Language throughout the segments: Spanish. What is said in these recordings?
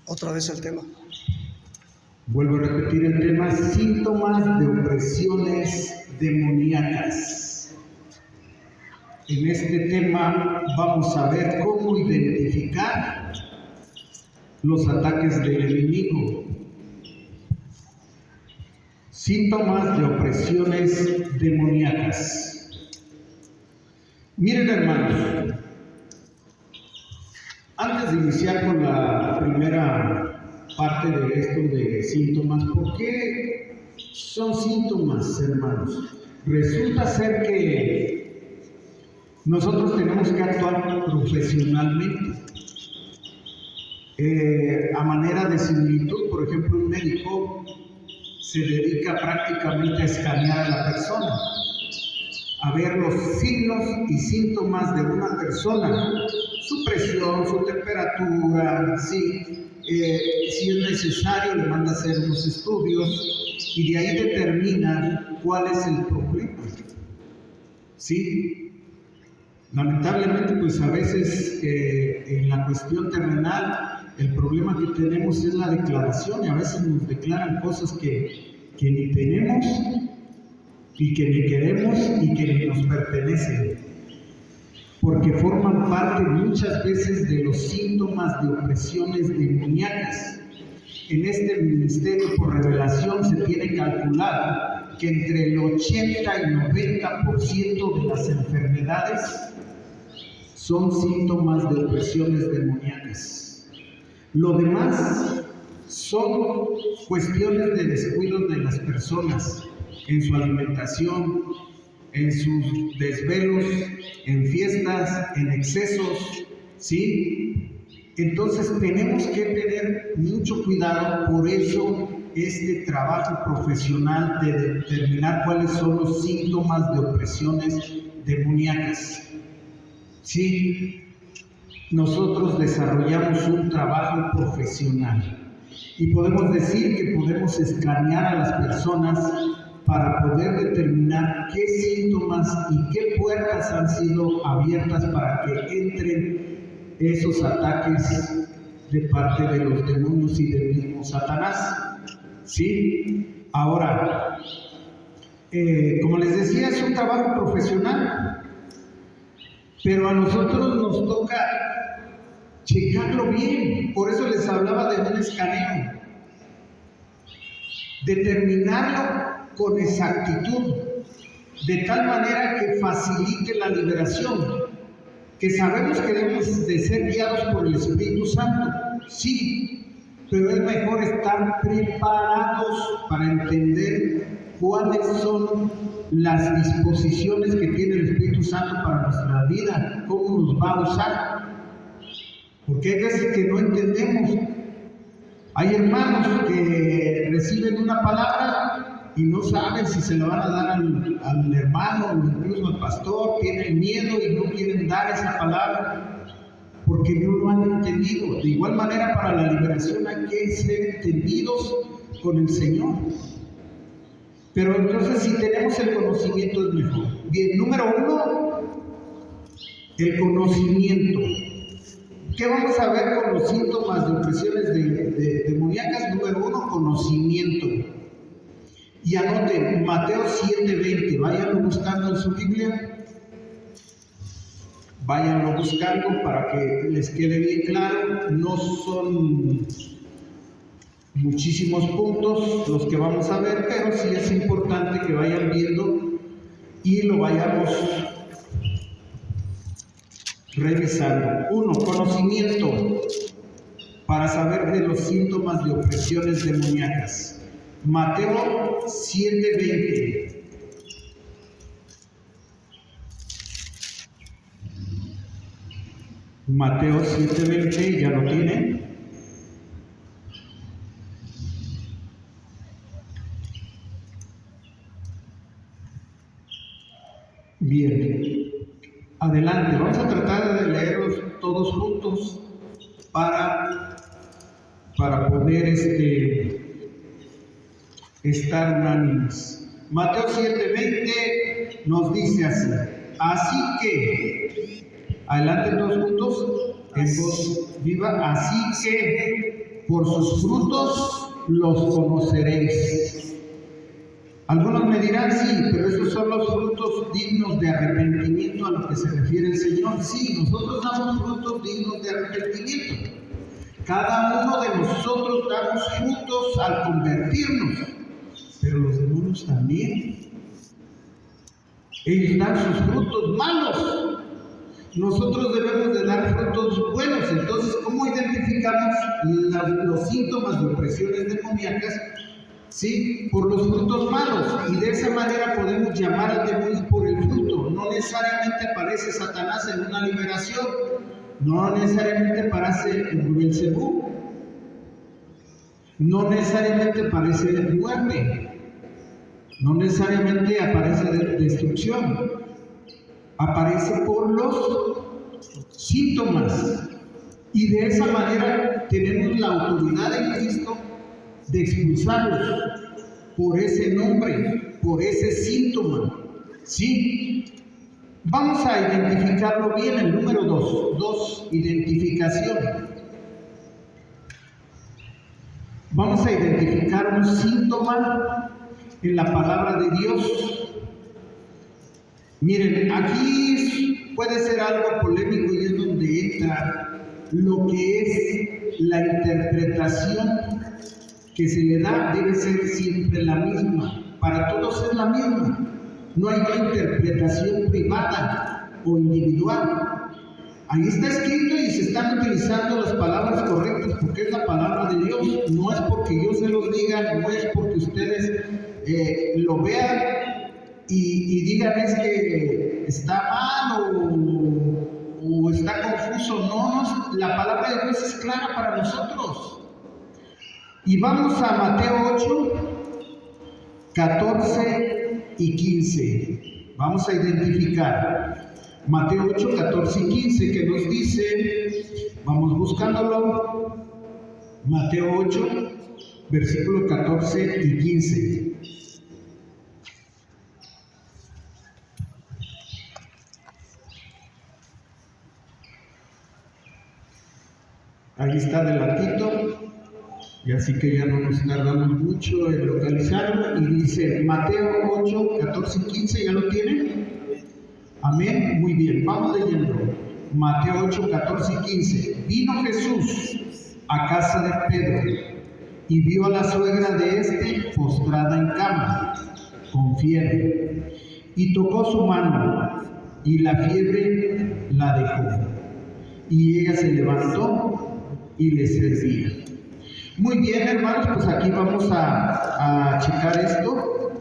Otra vez el tema. Vuelvo a repetir el tema: síntomas de opresiones demoníacas. En este tema vamos a ver cómo identificar los ataques del enemigo. Síntomas de opresiones demoníacas. Miren, hermanos, antes de iniciar con la primera parte de esto de síntomas, ¿por qué son síntomas, hermanos? Resulta ser que nosotros tenemos que actuar profesionalmente. A manera de similitud, por ejemplo, un médico se dedica prácticamente a escanear a la persona, a ver los signos y síntomas de una persona, su presión, su temperatura, si es necesario le manda a hacer unos estudios y de ahí determina cuál es el problema. ¿Sí? Lamentablemente, pues a veces en la cuestión terrenal el problema que tenemos es la declaración, y a veces nos declaran cosas que ni tenemos y que ni queremos y que ni nos pertenecen, porque forman parte muchas veces de los síntomas de opresiones demoníacas. En este ministerio por revelación se tiene calculado que entre el 80 y 90% de las enfermedades son síntomas de opresiones demoníacas. Lo demás son cuestiones de descuido de las personas en su alimentación, en sus desvelos, en fiestas, en excesos, ¿sí? Entonces tenemos que tener mucho cuidado. Por eso este trabajo profesional de determinar cuáles son los síntomas de opresiones demoníacas. Sí, nosotros desarrollamos un trabajo profesional y podemos decir que podemos escanear a las personas para poder determinar qué síntomas y qué puertas han sido abiertas para que entren esos ataques de parte de los demonios y del mismo Satanás. ¿Sí? Ahora, como les decía, es un trabajo profesional, pero a nosotros nos toca checarlo bien. Por eso les hablaba de un escaneo. Determinarlo con exactitud, de tal manera que facilite la liberación, que sabemos que debemos de ser guiados por el Espíritu Santo, sí, pero es mejor estar preparados para entender cuáles son las disposiciones que tiene el Espíritu Santo para nuestra vida, cómo nos va a usar, porque hay veces que no entendemos. Hay hermanos que reciben una palabra y no saben si se la van a dar al hermano o incluso al pastor, tienen miedo y no quieren dar esa palabra porque no lo han entendido. De igual manera, para la liberación hay que ser entendidos con el Señor. Pero entonces, si tenemos el conocimiento, es mejor. Bien, número 1, el conocimiento. ¿Qué vamos a ver con los síntomas de opresiones demoníacas? Número 1, conocimiento. Y anoten Mateo 7:20, váyanlo buscando en su Biblia, váyanlo buscando para que les quede bien claro. No son muchísimos puntos los que vamos a ver, pero sí es importante que vayan viendo y lo vayamos revisando. 1, conocimiento, para saber de los síntomas de opresiones demoníacas. Mateo 7:20. Mateo 7:20, ¿ya lo tienen? Bien, adelante, vamos a tratar de leerlos todos juntos para poder estar unánimes. Mateo 7:20 nos dice así: así que, adelante todos juntos, en voz viva, así que, por sus frutos los conoceréis. Algunos me dirán, sí, pero esos son los frutos dignos de arrepentimiento a lo que se refiere el Señor. Sí, nosotros damos frutos dignos de arrepentimiento. Cada uno de nosotros damos frutos al convertirnos, pero los demonios también. Ellos dan sus frutos malos. Nosotros debemos de dar frutos buenos. Entonces, ¿cómo identificamos los síntomas de opresiones demoníacas? Sí, por los frutos malos. Y de esa manera podemos llamar al demonio por el fruto. No necesariamente aparece Satanás en una liberación. No necesariamente aparece en Beelzebú. No necesariamente aparece muerte. No necesariamente aparece destrucción. Aparece por los síntomas. Y de esa manera tenemos la autoridad en Cristo de expulsarlos por ese nombre, por ese síntoma. ¿Sí? Vamos a identificarlo bien. El número 2, identificación. Vamos a identificar un síntoma en la palabra de Dios. Miren, aquí puede ser algo polémico y es donde entra lo que es la interpretación que se le da. Debe ser siempre la misma. Para todos es la misma. No hay una interpretación privada o individual. Ahí está escrito y se están utilizando las palabras correctas porque es la palabra de Dios. No es porque yo se los diga, no es porque ustedes lo vean y digan es que está mal o está confuso. No, la palabra de Dios es clara para nosotros. Y vamos a Mateo 8, 14 y 15. Vamos a identificar Mateo 8, 14 y 15, que nos dice, vamos buscándolo, Mateo 8, versículo 14 y 15. Ahí está de ladito, y así que ya no nos tardamos mucho en localizarlo. Y dice Mateo 8, 14 y 15, ¿ya lo tienen? Amén, muy bien, vamos leyendo. Mateo 8, 14 y 15. Vino Jesús a casa de Pedro y vio a la suegra de éste postrada en cama, con fiebre, y tocó su mano, y la fiebre la dejó, y ella se levantó y le servía. Muy bien, hermanos, pues aquí vamos a checar esto.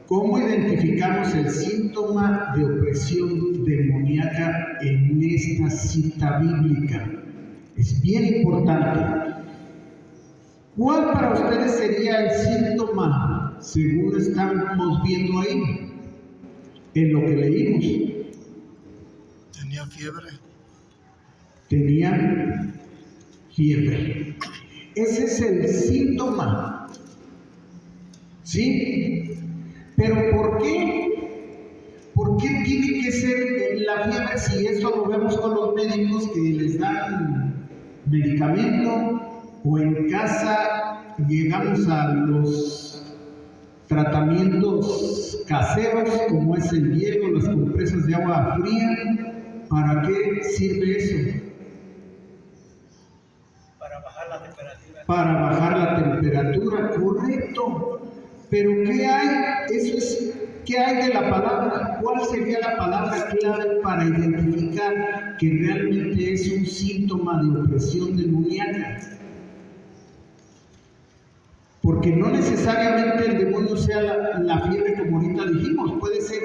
¿Cómo identificamos el síntoma de opresión demoníaca en esta cita bíblica? Es bien importante. ¿Cuál para ustedes sería el síntoma, según estamos viendo ahí, en lo que leímos? Tenía fiebre. Tenía fiebre. Ese es el síntoma. ¿Sí? ¿Pero por qué? ¿Por qué tiene que ser la fiebre si eso lo vemos con los médicos que les dan medicamento o en casa llegamos a los tratamientos caseros como es el hielo, las compresas de agua fría? ¿Para qué sirve eso? Para bajar la temperatura. Para bajar la temperatura, correcto. Pero ¿qué hay? ¿Qué hay de la palabra? ¿Cuál sería la palabra clave para identificar que realmente es un síntoma de opresión demoníaca? Porque no necesariamente el demonio sea la fiebre, como ahorita dijimos, puede ser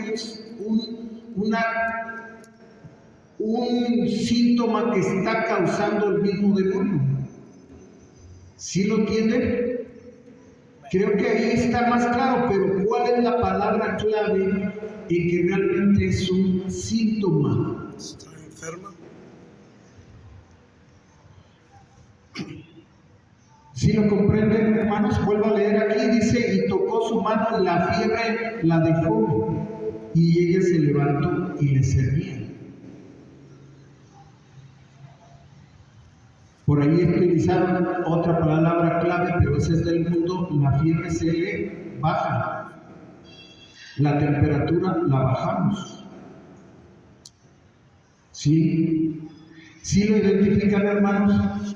un síntoma que está causando el mismo demonio. ¿Sí lo entienden? Creo que ahí está más claro, pero ¿cuál es la palabra clave en que realmente es un síntoma? ¿Está enferma? ¿Sí lo comprenden, hermanos? Vuelvo a leer aquí, dice, y tocó su mano, la fiebre la dejó, y ella se levantó y le servía. Por ahí utilizaron otra palabra clave, pero esa es del mundo. La fiebre se le baja, la temperatura la bajamos. ¿Sí? ¿Sí lo identifican, hermanos?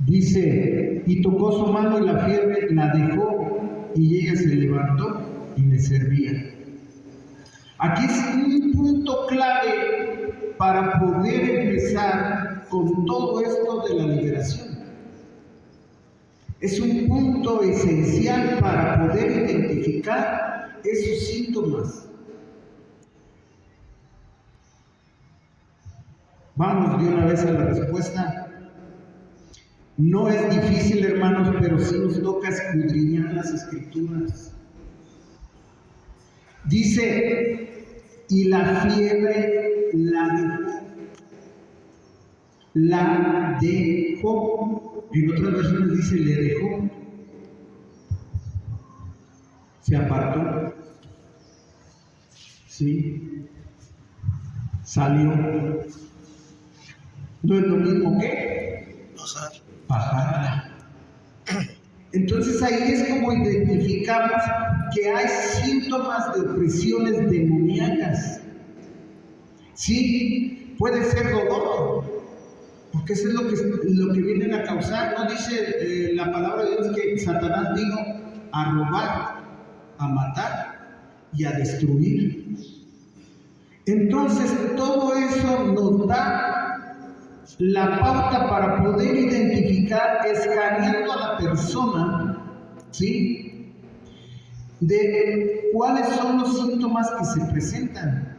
Dice, y tocó su mano y la fiebre la dejó, y ella se levantó y le servía. Aquí es un punto clave para poder empezar con todo esto de la liberación. Es un punto esencial para poder identificar esos síntomas. Vamos de una vez a la respuesta. No es difícil, hermanos, pero sí nos toca escudriñar las Escrituras. Dice, y la fiebre la dejó. La dejó. En otras versiones dice, le dejó. Se apartó. Sí. Salió. No es lo mismo que bajar. Entonces ahí es como identificamos que hay síntomas de opresiones demoníacas. Sí, puede ser dolor, porque eso es lo que vienen a causar. No dice la palabra de Dios que Satanás vino a robar, a matar y a destruir. Entonces todo eso nos da la pauta para poder identificar, escaneando a la persona, ¿sí?, de cuáles son los síntomas que se presentan.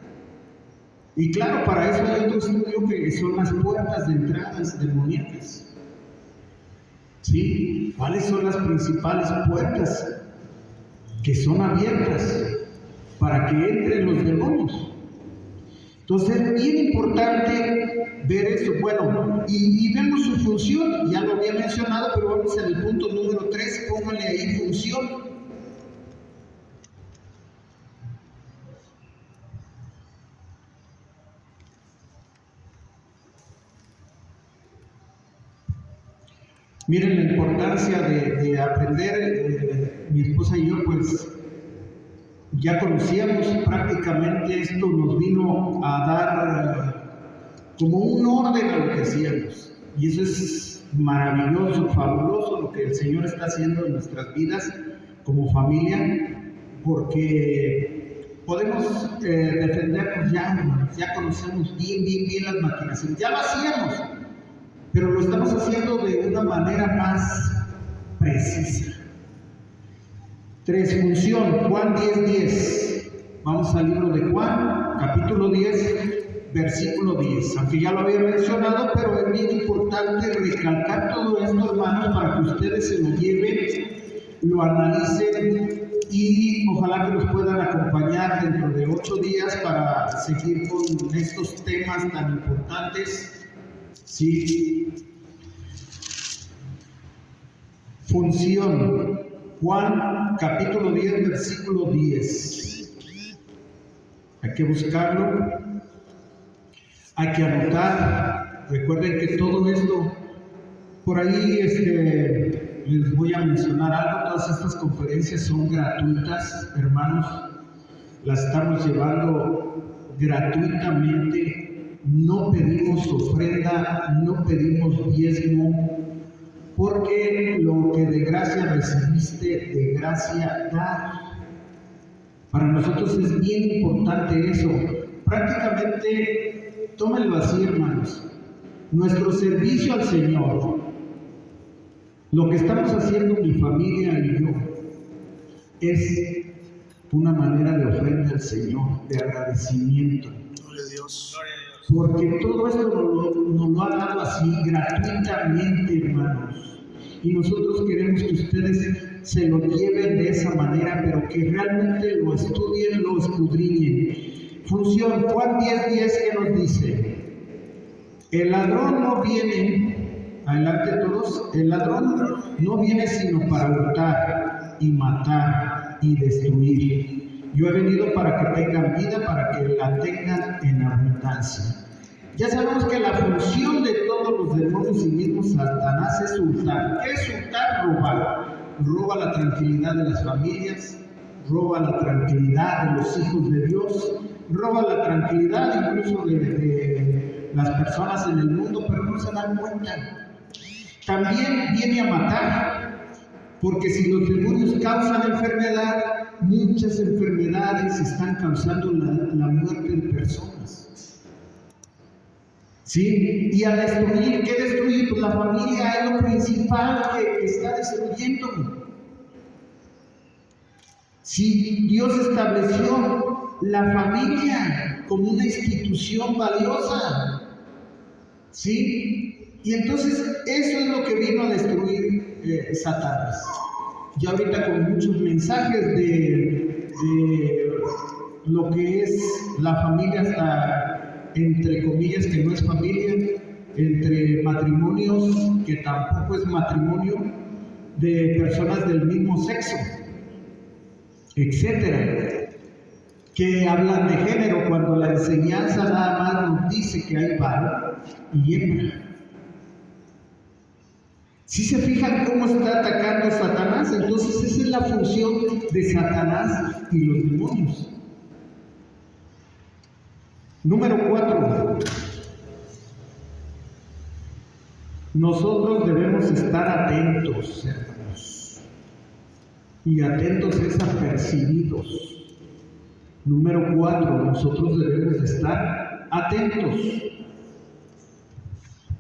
Y claro, para eso hay otro estudio que son las puertas de entradas demoníacas. ¿Sí? ¿Cuáles son las principales puertas que son abiertas para que entren los demonios? Entonces es bien importante ver esto. Bueno, y vemos su función, ya lo había mencionado, pero vamos en el punto número 3, pónganle ahí función. Miren la importancia de aprender. Mi esposa y yo pues ya conocíamos prácticamente esto, nos vino a dar como un orden a lo que hacíamos. Y eso es maravilloso, fabuloso lo que el Señor está haciendo en nuestras vidas como familia, porque podemos defendernos ya conocemos bien las maquinaciones, ya lo hacíamos, pero lo estamos haciendo de una manera más precisa. 3, función, Juan 10:10. Vamos al libro de Juan, capítulo 10, versículo 10. Aunque ya lo había mencionado, pero es bien importante recalcar todo esto, hermanos, para que ustedes se lo lleven, lo analicen y ojalá que nos puedan acompañar dentro de 8 días para seguir con estos temas tan importantes. Sí. Función, Juan capítulo 10, versículo 10. Hay que buscarlo, hay que anotar. Recuerden que todo esto, por ahí les voy a mencionar algo. Todas estas conferencias son gratuitas, hermanos. Las estamos llevando gratuitamente. No pedimos ofrenda, no pedimos diezmo, porque lo que de gracia recibiste, de gracia da. Para nosotros es bien importante eso. Prácticamente, tómenlo así, hermanos. Nuestro servicio al Señor, lo que estamos haciendo mi familia y yo, es una manera de ofrenda al Señor, de agradecimiento. Gloria a Dios. Porque todo esto nos lo ha dado así gratuitamente, hermanos. Y nosotros queremos que ustedes se lo lleven de esa manera, pero que realmente lo estudien, lo escudriñen. Función, Juan 10:10, que nos dice: el ladrón no viene, adelante todos, el ladrón no viene sino para hurtar y matar y destruir. Yo he venido para que tengan vida, para que la tengan en abundancia. Ya sabemos que la función de todos los demonios y mismo Satanás es hurtar. ¿Qué es hurtar? Robar. Roba la tranquilidad de las familias, roba la tranquilidad de los hijos de Dios, roba la tranquilidad incluso de las personas en el mundo, pero no se dan cuenta. También viene a matar, porque si los demonios causan enfermedad, muchas enfermedades están causando la muerte de personas. ¿Sí? Y a destruir, ¿qué destruye? Pues la familia es lo principal que está destruyendo. Si Dios estableció la familia como una institución valiosa, ¿sí? Y entonces eso es lo que vino a destruir Satanás. Y ahorita con muchos mensajes de lo que es la familia, hasta entre comillas que no es familia, entre matrimonios que tampoco es matrimonio, de personas del mismo sexo, etcétera, que hablan de género cuando la enseñanza nada más nos dice que hay varón y hembra. Si se fijan cómo está atacando Satanás, entonces esa es la función de Satanás y los demonios. Número 4. Nosotros debemos estar atentos, hermanos. Y atentos es apercibidos. Número 4. Nosotros debemos estar atentos.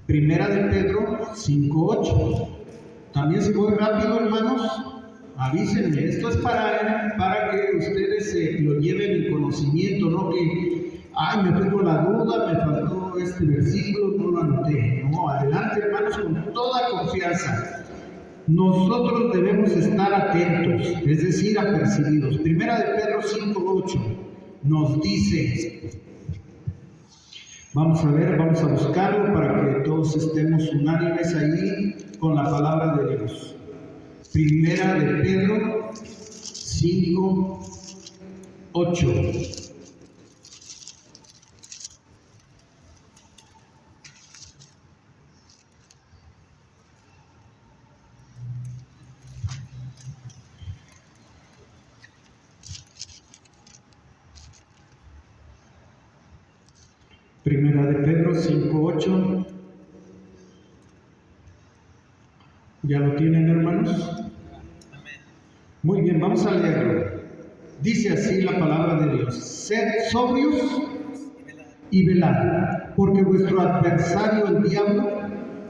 Primera de Pedro 5:8. También si voy rápido, hermanos, avísenme. Esto es para que ustedes lo lleven en conocimiento, no que me fui con la duda, me faltó este versículo, no lo anoté. No, adelante, hermanos, con toda confianza. Nosotros debemos estar atentos, es decir, apercibidos. Primera de Pedro 5:8 nos dice, vamos a ver, vamos a buscarlo para que todos estemos unánimes ahí con la palabra de Dios. Primera de Pedro 5:8. Primera de Pedro 5:8. ¿Ya lo tienen, hermanos? Muy bien, vamos a leerlo. Dice así la palabra de Dios: sed sobrios y velad, porque vuestro adversario el diablo,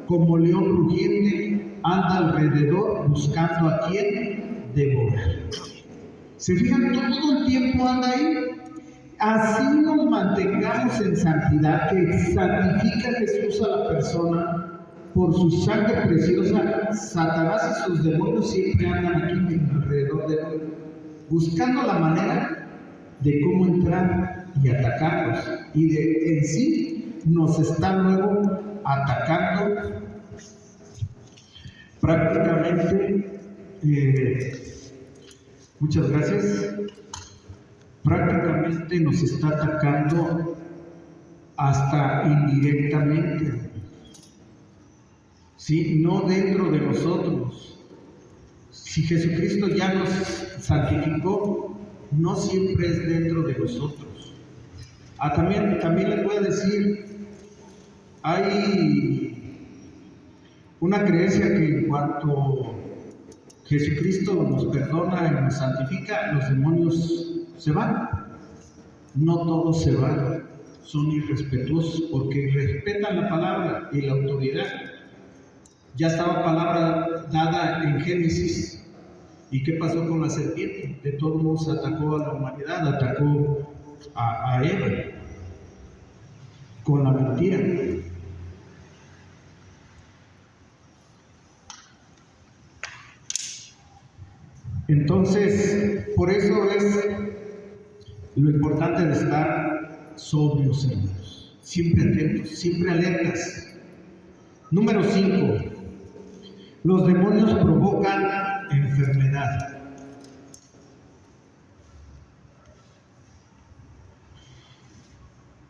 como león rugiente, anda alrededor buscando a quien devorar. ¿Se fijan? Todo el tiempo anda ahí. Así nos mantengamos en santidad, que santifica Jesús a la persona por su sangre preciosa. Satanás y sus demonios siempre andan aquí alrededor de él, buscando la manera de cómo entrar y atacarnos. Y en sí nos están luego atacando prácticamente. Muchas gracias. Prácticamente nos está atacando hasta indirectamente, ¿sí? No dentro de nosotros. Si Jesucristo ya nos santificó, no siempre es dentro de nosotros. También les voy a decir, hay una creencia que en cuanto Jesucristo nos perdona y nos santifica, los demonios se van. No todos se van, son irrespetuosos porque respetan la palabra y la autoridad. Ya estaba palabra dada en Génesis. ¿Y qué pasó con la serpiente? De todos modos atacó a la humanidad, atacó a Eva con la mentira. Entonces, por eso es lo importante de estar sobrios, hermanos, siempre atentos, siempre alertas. Número 5. Los demonios provocan enfermedad.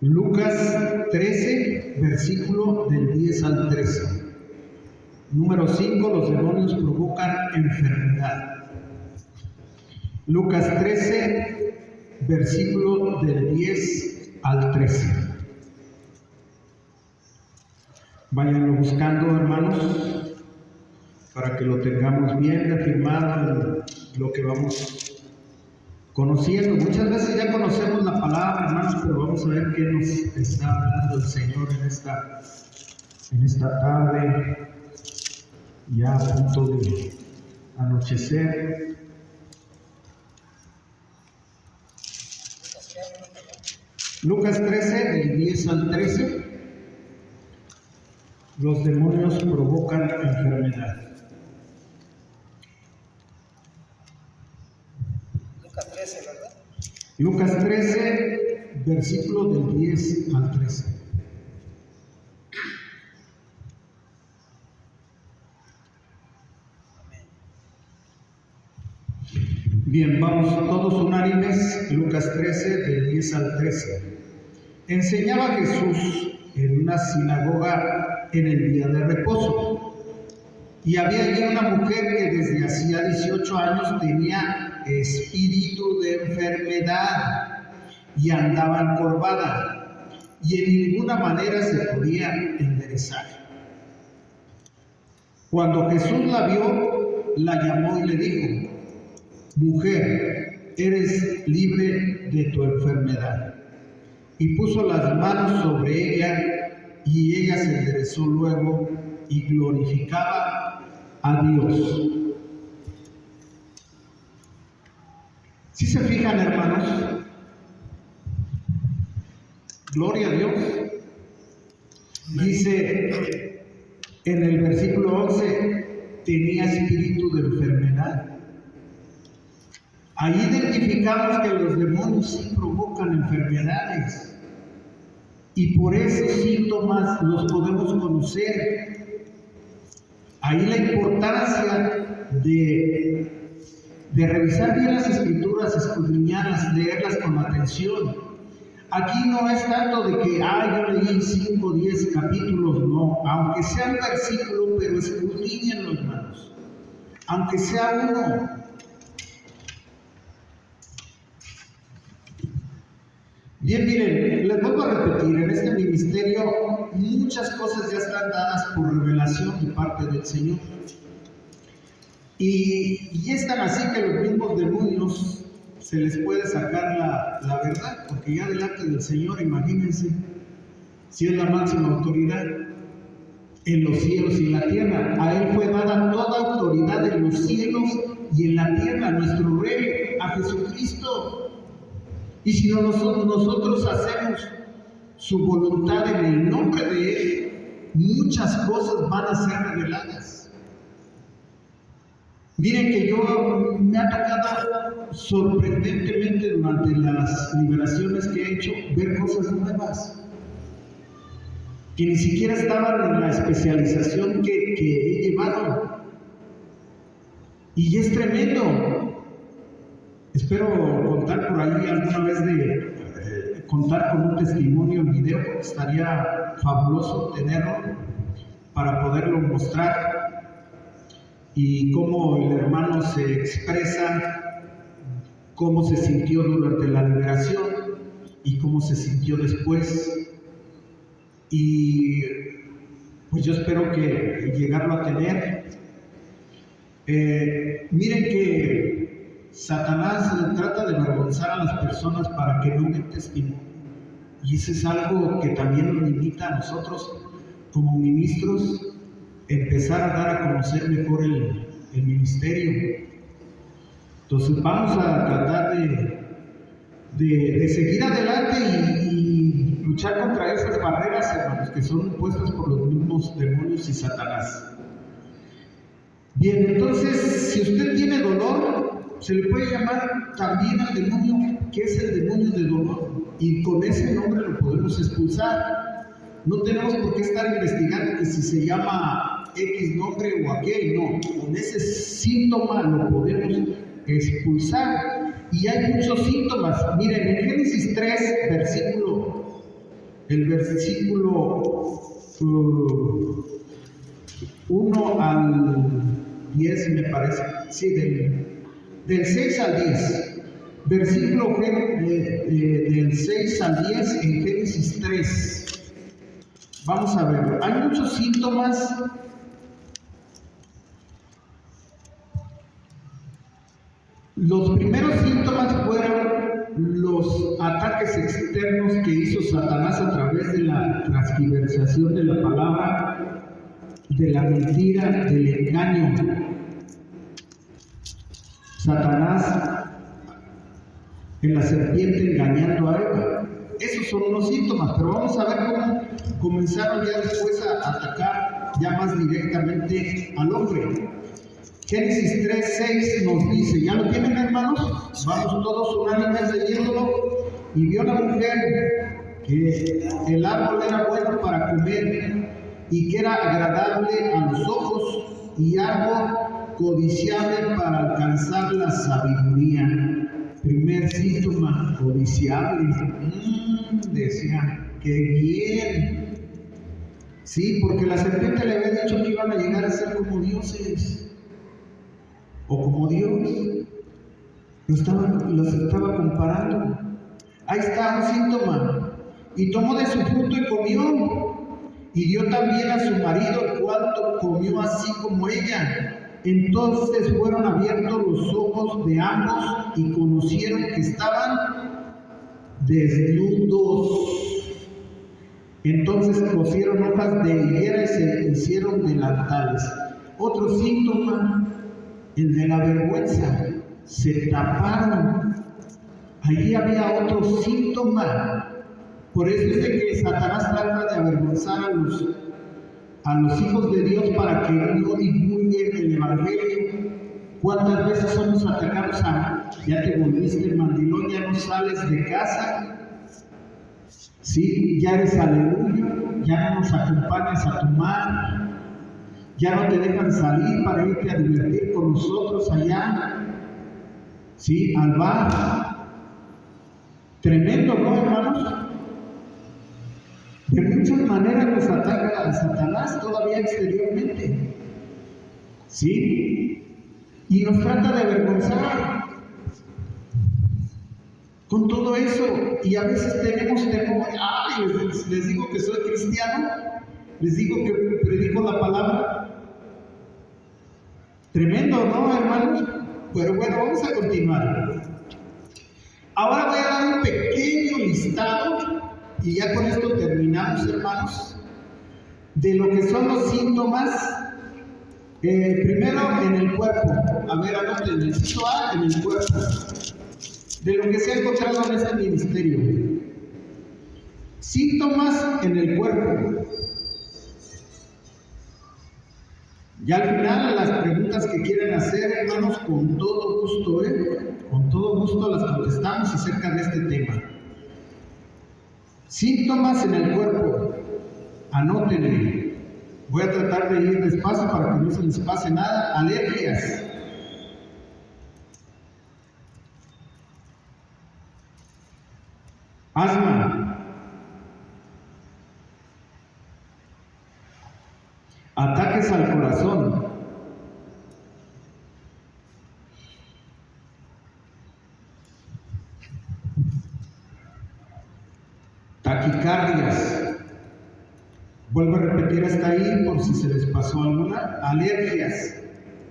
Lucas 13, versículo del 10 al 13. Número 5, los demonios provocan enfermedad. Lucas 13, versículo del 10 al 13. Váyanlo buscando, hermanos, para que lo tengamos bien afirmado en lo que vamos conociendo. Muchas veces ya conocemos la palabra, hermanos, pero vamos a ver qué nos está hablando el Señor en esta tarde, ya a punto de anochecer. Lucas 13, del 10 al 13. Los demonios provocan enfermedad. Lucas 13, ¿verdad? Lucas 13, versículo del 10 al 13. Bien, vamos todos unánimes. Lucas 13, del 10 al 13. Enseñaba Jesús en una sinagoga en el día de reposo. Y había allí una mujer que desde hacía 18 años tenía espíritu de enfermedad y andaba encorvada, y en ninguna manera se podía enderezar. Cuando Jesús la vio, la llamó y le dijo: Mujer, eres libre de tu enfermedad. Y puso las manos sobre ella, y ella se enderezó luego y glorificaba a Dios. ¿Sí se fijan, hermanos? Gloria a Dios. Dice en el versículo 11, tenía espíritu de enfermedad. Ahí identificamos que los demonios sí provocan enfermedades. Y por esos síntomas los podemos conocer. Ahí la importancia de revisar bien las escrituras, escudriñarlas, leerlas con atención. Aquí no es tanto de que, yo leí 5 o 10 capítulos, no. Aunque sea un versículo, pero escudriñenlo, hermanos. Aunque sea uno. Bien, miren, les vuelvo a repetir, en este ministerio muchas cosas ya están dadas por revelación de parte del Señor. Y es tan así que los mismos demonios se les puede sacar la verdad, porque ya delante del Señor, imagínense, si es la máxima autoridad en los cielos y en la tierra. A Él fue dada toda autoridad en los cielos y en la tierra, nuestro Rey, a Jesucristo. Y si nosotros hacemos su voluntad en el nombre de Él, muchas cosas van a ser reveladas. Miren que me ha tocado sorprendentemente durante las liberaciones que he hecho ver cosas nuevas que ni siquiera estaban en la especialización que he llevado. Y es tremendo. Espero contar por ahí alguna vez de contar con un testimonio en video, porque estaría fabuloso tenerlo para poderlo mostrar y cómo el hermano se expresa, cómo se sintió durante la liberación y cómo se sintió después. Y pues yo espero que llegarlo a tener. Miren que Satanás trata de avergonzar a las personas para que no den testimonio. Y eso es algo que también nos limita a nosotros como ministros, empezar a dar a conocer mejor el ministerio. Entonces vamos a tratar de seguir adelante y luchar contra esas barreras, hermanos, que son impuestas por los mismos demonios y Satanás. Bien, entonces, si usted tiene dolor, se le puede llamar también al demonio, que es el demonio de dolor, y con ese nombre lo podemos expulsar. No tenemos por qué estar investigando que si se llama X nombre o aquel, no. Con ese síntoma lo podemos expulsar. Y hay muchos síntomas. Miren, en Génesis 3, versículo el versículo 1 al 10, me parece, sí, del 6 al 10, versículo del 6 al 10 en Génesis 3. Vamos a ver, hay muchos síntomas. Los primeros síntomas fueron los ataques externos que hizo Satanás a través de la transgiversación de la palabra, de la mentira, del engaño. Satanás en la serpiente engañando a Eva. Esos son unos síntomas, pero vamos a ver cómo comenzaron ya después a atacar ya más directamente al hombre. Génesis 3:6 nos dice, ¿ya lo tienen, hermanos? Vamos todos unánimes leyéndolo. Y vio la mujer que el árbol era bueno para comer y que era agradable a los ojos y árbol codiciable para alcanzar la sabiduría. Primer síntoma, codiciable. Decía, qué bien. Sí, porque la serpiente le había dicho que iban a llegar a ser como dioses o como Dios. Los estaba comparando. Ahí está un síntoma. Y tomó de su fruto y comió. Y dio también a su marido, el cual comió así como ella. Entonces fueron abiertos los ojos de ambos y conocieron que estaban desnudos. Entonces cosieron hojas de higuera y se hicieron delantales. Otro síntoma, el de la vergüenza. Se taparon. Allí había otro síntoma. Por eso es de que Satanás trata de avergonzar a los hijos de Dios para que no divulguen el Evangelio. ¿Cuántas veces somos atacados ya te volviste mandilón, ya no sales de casa? Sí, ya eres aleluya, ya no nos acompañas a tomar, ya no te dejan salir para irte a divertir con nosotros allá, sí, al bar. Tremendo, ¿no, hermanos? De muchas maneras nos ataca a Satanás todavía exteriormente, ¿sí? Y nos trata de avergonzar con todo eso. Y a veces tenemos temor. Ay, les digo que soy cristiano, les digo que predico la palabra. Tremendo, ¿no, hermanos? Pero bueno, vamos a continuar. Ahora voy a dar un pequeño listado, y ya con esto terminamos, hermanos, de lo que son los síntomas. Primero, en el cuerpo. A ver, anoten, el inciso A, en el cuerpo. De lo que se ha encontrado en este ministerio. Síntomas en el cuerpo. Ya al final, las preguntas que quieren hacer, hermanos, con todo gusto, con todo gusto las contestamos acerca de este tema. Síntomas en el cuerpo. Anótenle. Voy a tratar de ir despacio para que no se les pase nada. Alergias. Asma. Ataques al corazón. Taquicardias. Vuelvo a repetir hasta ahí por si se les pasó alguna. Alergias,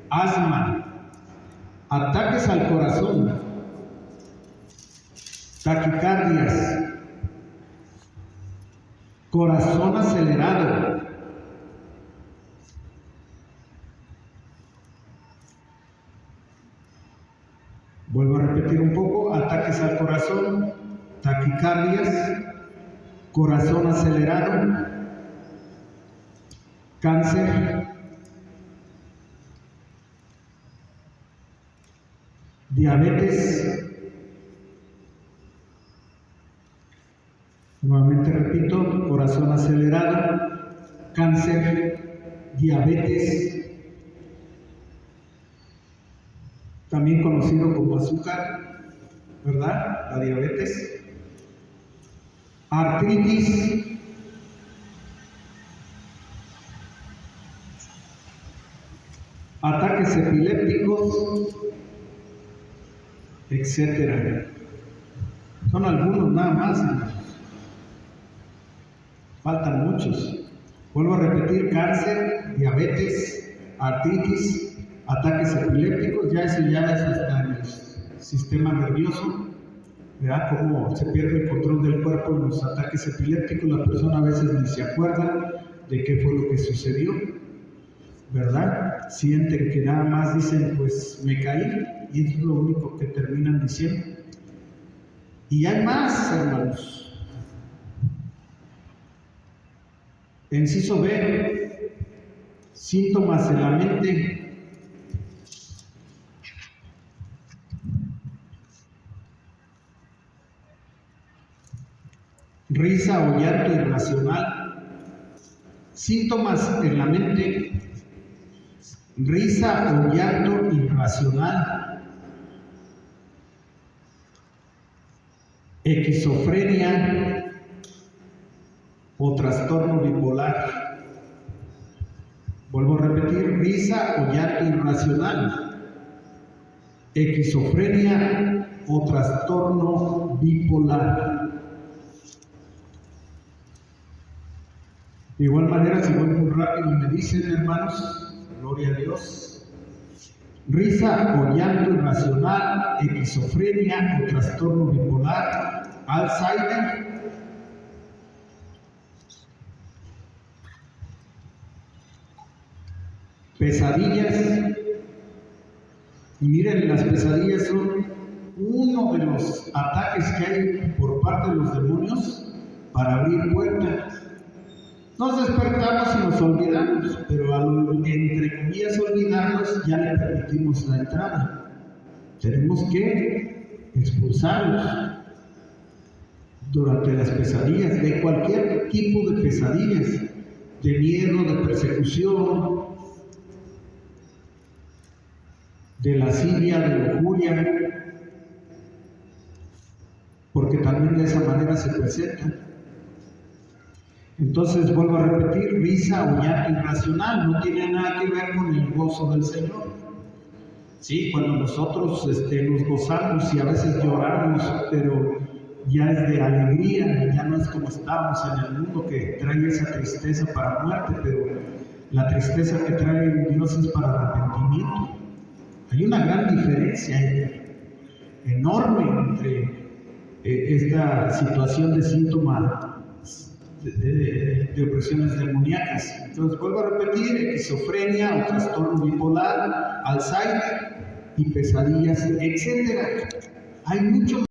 asma, ataques al corazón, taquicardias, corazón acelerado, vuelvo a repetir un poco, ataques al corazón, taquicardias, corazón acelerado, cáncer, diabetes, nuevamente repito, corazón acelerado, cáncer, diabetes, también conocido como azúcar, ¿verdad? La diabetes. artritis, ataques epilépticos, etcétera. Son algunos nada más, hermanos. Faltan muchos. Vuelvo a repetir: cáncer, diabetes, artritis, ataques epilépticos. Ya eso ya es hasta en el sistema nervioso, ¿verdad? Cómo se pierde el control del cuerpo en los ataques epilépticos. La persona a veces ni se acuerda de qué fue lo que sucedió, ¿verdad? Sienten que nada más dicen, pues me caí, y eso es lo único que terminan diciendo. Y hay más, hermanos. Inciso B: síntomas en la mente. Risa o llanto irracional. Síntomas en la mente: risa o llanto irracional, esquizofrenia o trastorno bipolar. Vuelvo a repetir: risa o llanto irracional, esquizofrenia o trastorno bipolar. De igual manera, si voy muy rápido, me dicen, hermanos, gloria a Dios: risa o llanto irracional, esquizofrenia o trastorno bipolar, Alzheimer, pesadillas. Y miren, las pesadillas son uno de los ataques que hay por parte de los demonios para abrir puertas. Nos despertamos y nos olvidamos, pero al, entre comillas, olvidarnos, ya le permitimos la entrada. Tenemos que expulsarlos durante las pesadillas, de cualquier tipo de pesadillas, de miedo, de persecución, de lascivia, de lujuria, porque también de esa manera se presentan. Entonces, vuelvo a repetir: risa o llanto irracional no tiene nada que ver con el gozo del Señor. Sí, cuando nosotros nos gozamos y a veces lloramos, pero ya es de alegría, ya no es como estábamos en el mundo que trae esa tristeza para muerte, pero la tristeza que trae Dios es para arrepentimiento. Hay una gran diferencia enorme entre esta situación de síntoma de opresiones demoníacas. Entonces, vuelvo a repetir: esquizofrenia o trastorno bipolar, Alzheimer y pesadillas, etcétera. Hay mucho